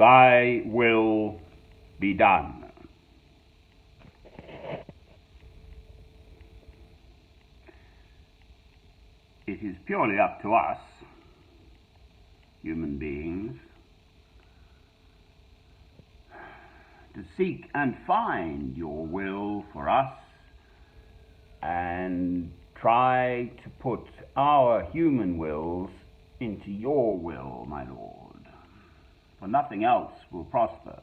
thy will be done. It is purely up to us, human beings, to seek and find your will for us and try to put our human wills into your will, my Lord, for nothing else will prosper.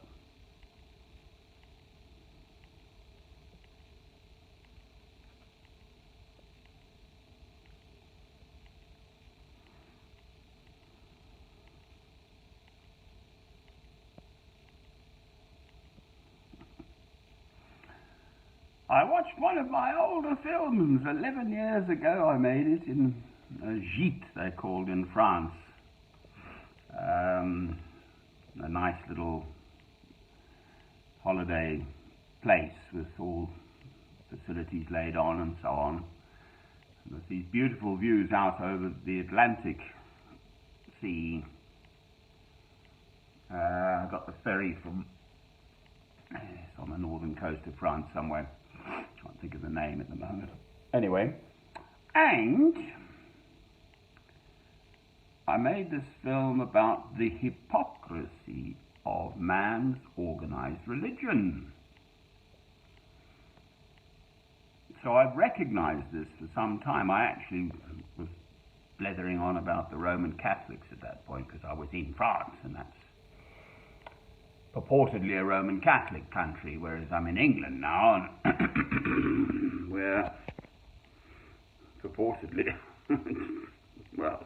I watched one of my older films 11 years ago. I made it in Gite, they're called in France. A nice little holiday place with all facilities laid on and so on. And with these beautiful views out over the Atlantic Sea. I got the ferry from, it's on the northern coast of France somewhere. Can't think of the name at the moment. Anyway, and I made this film about the hypocrisy of man's organized religion. So I've recognized this for some time. I actually was blethering on about the Roman Catholics at that point because I was in France, and that's purportedly a Roman Catholic country, whereas I'm in England now, and we're purportedly, well,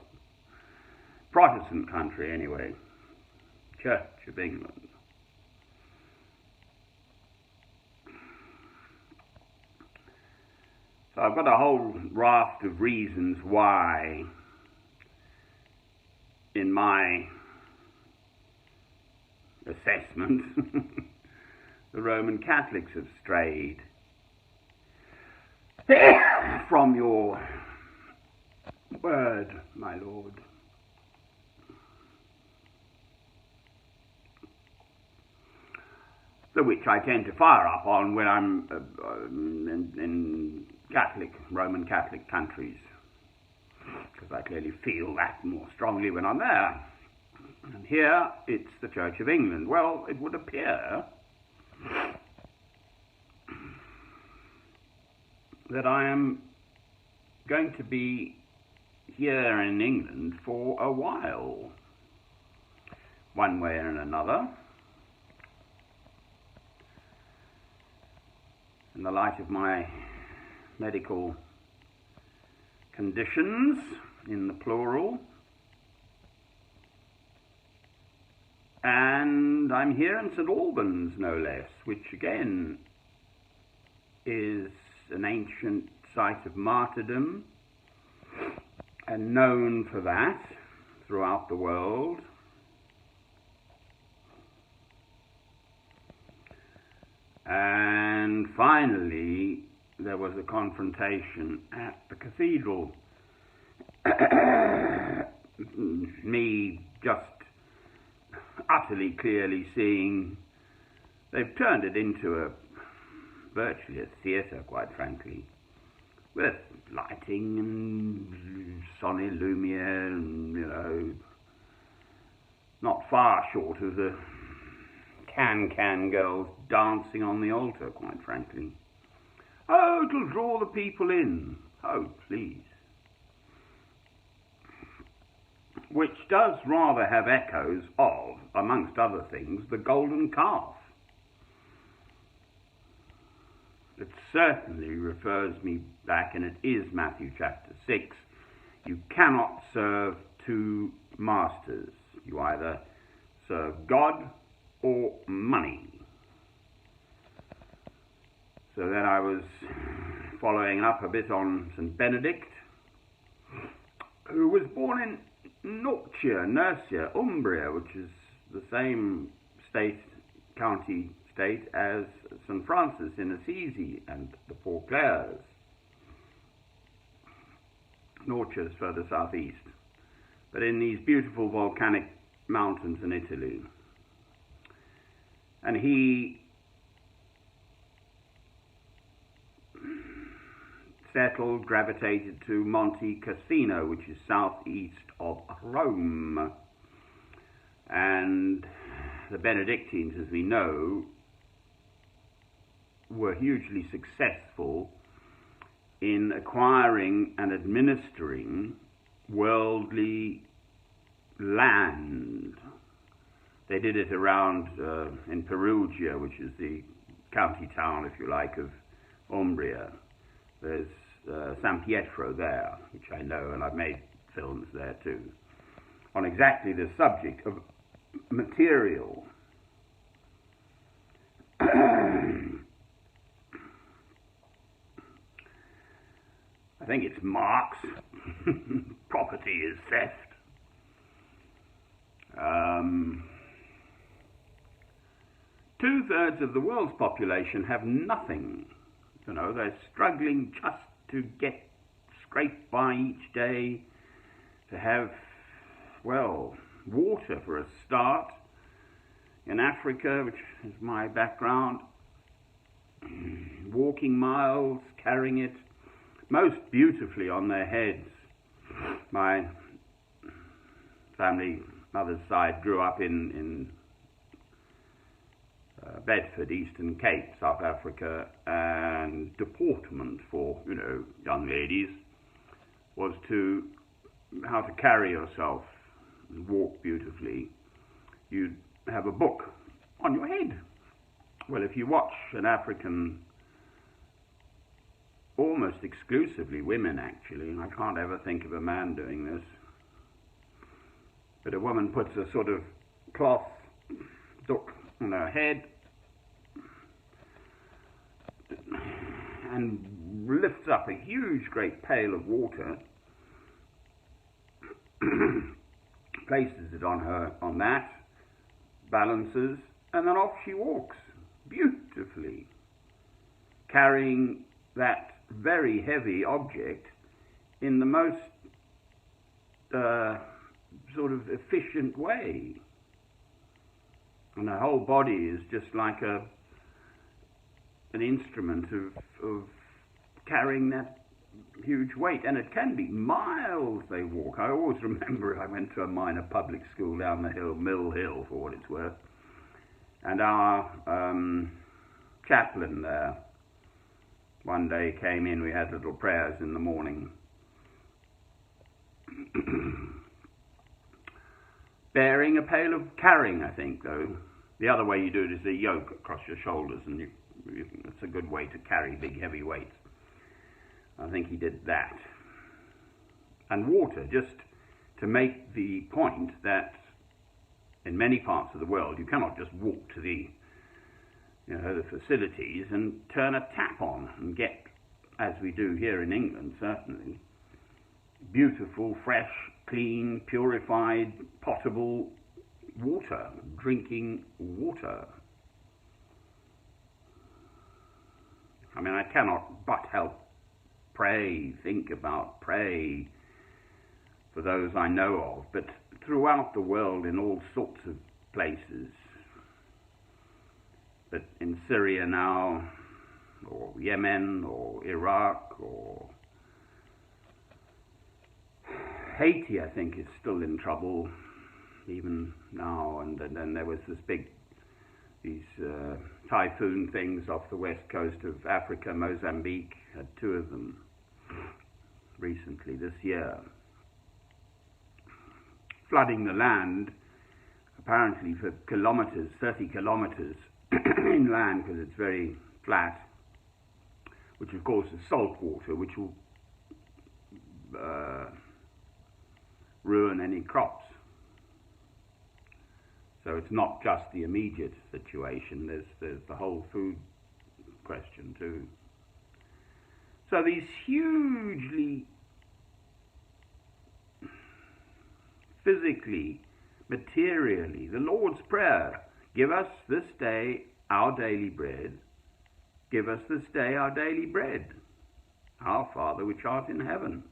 Protestant country anyway, Church of England. So I've got a whole raft of reasons why, in my assessment, the Roman Catholics have strayed from your word, my Lord. The which I tend to fire up on when I'm in Roman Catholic countries, because I clearly feel that more strongly when I'm there. And here it's the Church of England. Well, it would appear that I am going to be here in England for a while, one way and another. In the light of my medical conditions, in the plural, and I'm here in St. Albans, no less, which again is an ancient site of martyrdom and known for that throughout the world. And finally, there was a confrontation at the cathedral. Me just utterly clearly seeing they've turned it into virtually a theatre, quite frankly, with lighting and Sonny Lumiere and, not far short of the can girls dancing on the altar, quite frankly. Oh, it'll draw the people in. Oh, please. Which does rather have echoes of, amongst other things, the golden calf. It certainly refers me back, and it is Matthew chapter 6. You cannot serve two masters. You either serve God or money. So then I was following up a bit on St. Benedict, who was born in Norcia, Nursia, Umbria, which is the same county state as St. Francis in Assisi and the Poor Clares. Norcia is further southeast, but in these beautiful volcanic mountains in Italy. And he gravitated to Monte Cassino, which is southeast of Rome. And the Benedictines, as we know, were hugely successful in acquiring and administering worldly land. They did it around in Perugia, which is the county town, if you like, of Umbria. There's San Pietro there, which I know, and I've made films there too, on exactly the subject of material. I think it's Marx. Property is theft. Two-thirds of the world's population have nothing. You know, they're struggling just to scrape by each day, to have, well, water for a start. In Africa, which is my background, walking miles, carrying it most beautifully on their heads. My family, mother's side, grew up in Bedford, Eastern Cape, South Africa, and deportment for, young ladies was to how to carry yourself and walk beautifully. You'd have a book on your head. Well, if you watch an African, almost exclusively women actually, I can't ever think of a man doing this, but a woman puts a sort of cloth book on her head and lifts up a huge great pail of water, places it on that, balances, and then off she walks beautifully, carrying that very heavy object in the most sort of efficient way. And her whole body is just like an instrument of carrying that huge weight, and it can be miles they walk. I always remember I went to a minor public school down the hill, Mill Hill for what it's worth, and our chaplain there one day came in. We had little prayers in the morning, bearing a pail of carrying, I think, though. The other way you do it is a yoke across your shoulders, and it's a good way to carry big heavy weights. I think he did that. And water, just to make the point that in many parts of the world you cannot just walk to the facilities and turn a tap on and get, as we do here in England certainly, beautiful, fresh, clean, purified, potable water, drinking water. I mean, I cannot but help pray for those I know of, but throughout the world in all sorts of places, but in Syria now, or Yemen, or Iraq, or Haiti, I think, is still in trouble even now, and then there was these typhoon things off the west coast of Africa. Mozambique had two of them recently this year, flooding the land apparently for kilometers, 30 kilometers inland, because it's very flat, which of course is salt water, which will ruin any crops. So it's not just the immediate situation, there's the whole food question too. So these hugely physically, materially, the Lord's Prayer, give us this day our daily bread, give us this day our daily bread, our Father which art in heaven.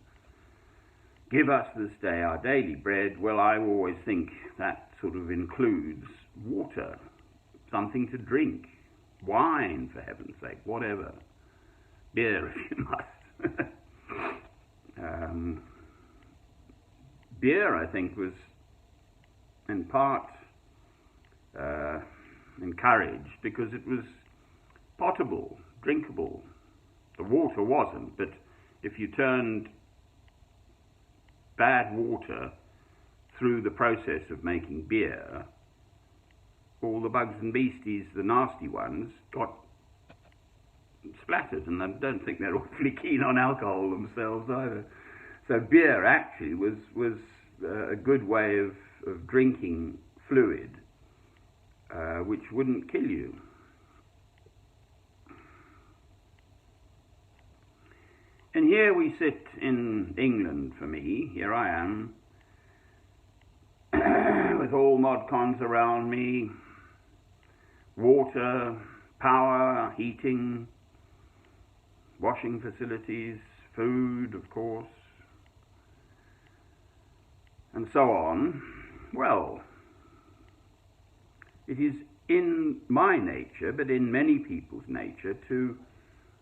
Give us this day our daily bread. Well, I always think that sort of includes water, something to drink. Wine, for heaven's sake, whatever. Beer, if you must. Beer, I think, was in part encouraged because it was potable, drinkable. The water wasn't, but if you turned bad water through the process of making beer, all the bugs and beasties, the nasty ones, got splattered, and I don't think they're awfully keen on alcohol themselves either. So beer actually was a good way of drinking fluid, which wouldn't kill you. And here we sit in England for me. Here I am, with all mod cons around me, water, power, heating, washing facilities, food, of course, and so on. Well, it is in my nature, but in many people's nature, to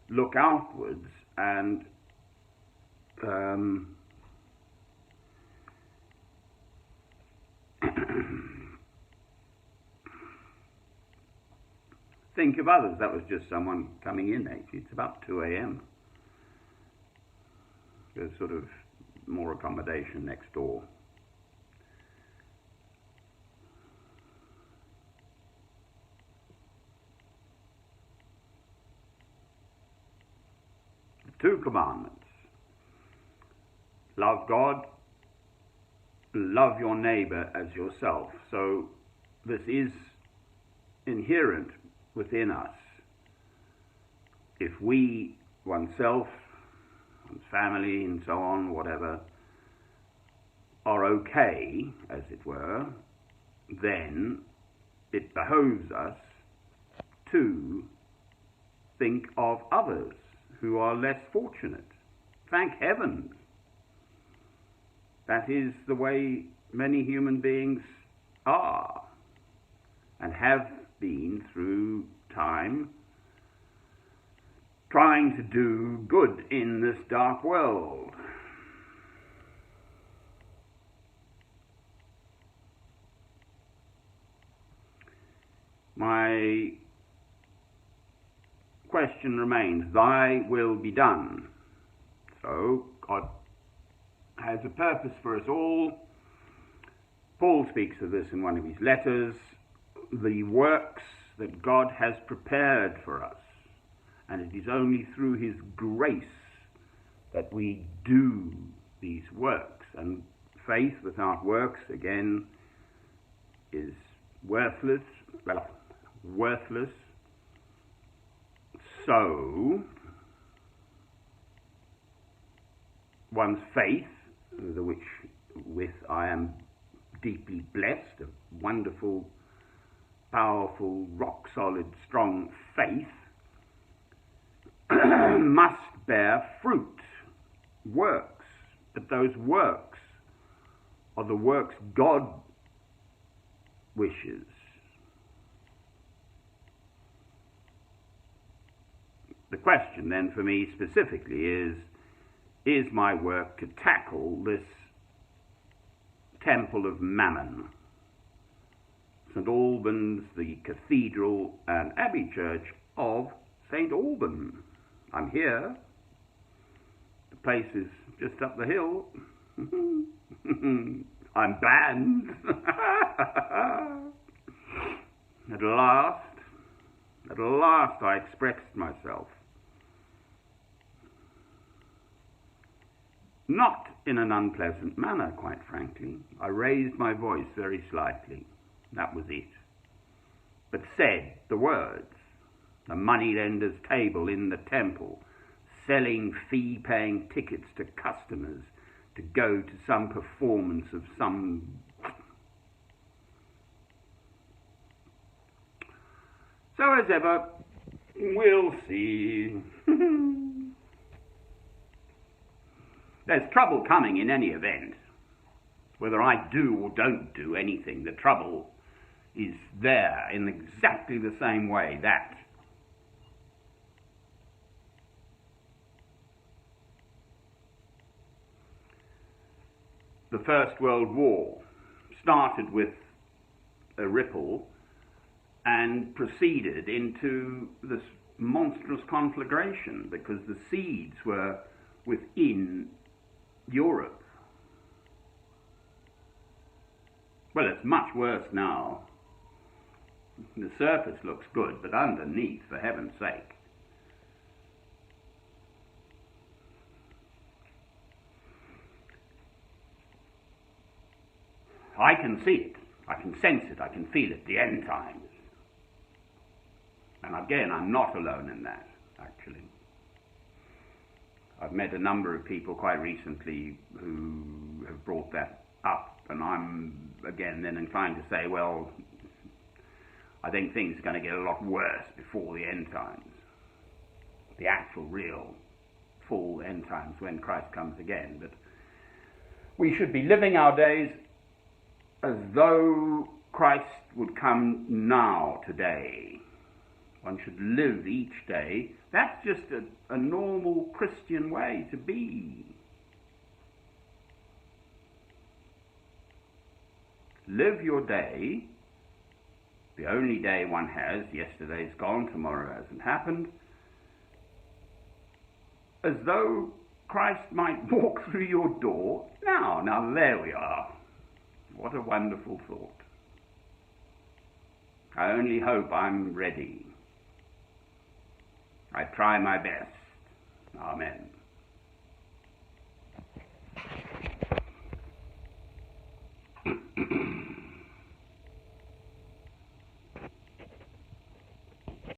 look outwards and think of others. That was just someone coming in, actually. It's about 2 a.m. There's sort of more accommodation next door. The 2 commandments. Love God, love your neighbor as yourself. So this is inherent within us. If we, oneself, one's family, and so on, whatever, are okay, as it were, then it behoves us to think of others who are less fortunate. Thank heavens. That is the way many human beings are and have been through time, trying to do good in this dark world. My question remains, thy will be done. So God has a purpose for us all. Paul speaks of this in one of his letters, the works that God has prepared for us. And it is only through his grace that we do these works. And faith without works, again, is worthless. So, one's faith, with I am deeply blessed, a wonderful, powerful, rock-solid, strong faith, must bear fruit, works. But those works are the works God wishes. The question then for me specifically is my work to tackle this temple of Mammon? St. Albans, the cathedral and abbey church of St. Alban. I'm here. The place is just up the hill. I'm banned. At last I expressed myself. Not in an unpleasant manner, quite frankly. I raised my voice very slightly. That was it. But said the words. The moneylender's table in the temple, selling fee-paying tickets to customers to go to some performance of some... So as ever, we'll see. There's trouble coming in any event. Whether I do or don't do anything, the trouble is there in exactly the same way. That the First World War started with a ripple and proceeded into this monstrous conflagration because the seeds were within Europe. Well, it's much worse now. The surface looks good, but underneath, for heaven's sake. I can see it, I can sense it, I can feel it, the end times. And again, I'm not alone in that, actually. I've met a number of people quite recently who have brought that up, and I'm, again, then inclined to say, well, I think things are going to get a lot worse before the end times. The actual, real, full end times when Christ comes again. But we should be living our days as though Christ would come now, today. One should live each day. That's just a normal Christian way to be. Live your day, the only day one has, yesterday's gone, tomorrow hasn't happened, as though Christ might walk through your door now. Now there we are. What a wonderful thought. I only hope I'm ready. I try my best. Amen.